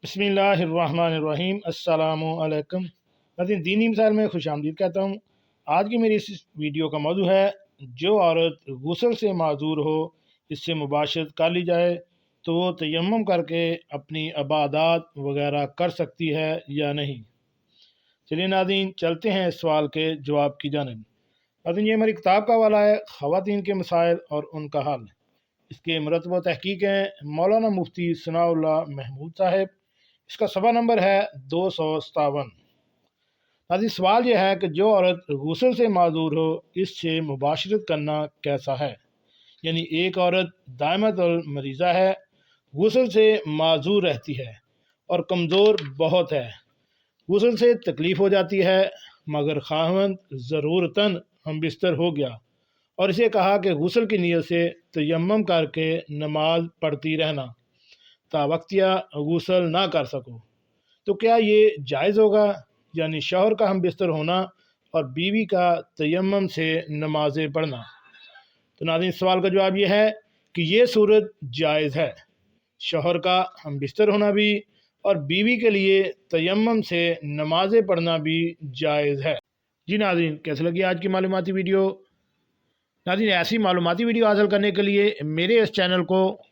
بسم اللہ الرحمن الرحیم۔ السلام علیکم ناظرین، دینی مسائل میں خوش آمدید کہتا ہوں۔ آج کی میری اس ویڈیو کا موضوع ہے جو عورت غسل سے معذور ہو، اس سے مباشرت کر لی جائے تو وہ تیمم کر کے اپنی عبادات وغیرہ کر سکتی ہے یا نہیں۔ چلیے ناظرین، چلتے ہیں اس سوال کے جواب کی جانب۔ ناظرین، یہ ہماری کتاب کا حوالہ ہے خواتین کے مسائل اور ان کا حل۔ اس کے مرتب و تحقیق ہیں مولانا مفتی ثناء اللہ محمود صاحب۔ اس کا صفحہ نمبر ہے 257۔ ناظرین، سوال یہ ہے کہ جو عورت غسل سے معذور ہو، اس سے مباشرت کرنا کیسا ہے؟ یعنی ایک عورت دائمۃ المریضہ ہے، غسل سے معذور رہتی ہے اور کمزور بہت ہے، غسل سے تکلیف ہو جاتی ہے، مگر خاوند ضرورتاً ہم بستر ہو گیا اور اسے کہا کہ غسل کی نیت سے تیمم کر کے نماز پڑھتی رہنا تا وقتیہ غسل نہ کر سکو، تو کیا یہ جائز ہوگا؟ یعنی شوہر کا ہم بستر ہونا اور بیوی کا تیمم سے نمازیں پڑھنا۔ تو ناظرین، سوال کا جواب یہ ہے کہ یہ صورت جائز ہے، شوہر کا ہم بستر ہونا بھی اور بیوی کے لیے تیمم سے نمازیں پڑھنا بھی جائز ہے۔ جی ناظرین، کیسے لگی آج کی معلوماتی ویڈیو؟ ناظرین، ایسی معلوماتی ویڈیو حاصل کرنے کے لیے میرے اس چینل کو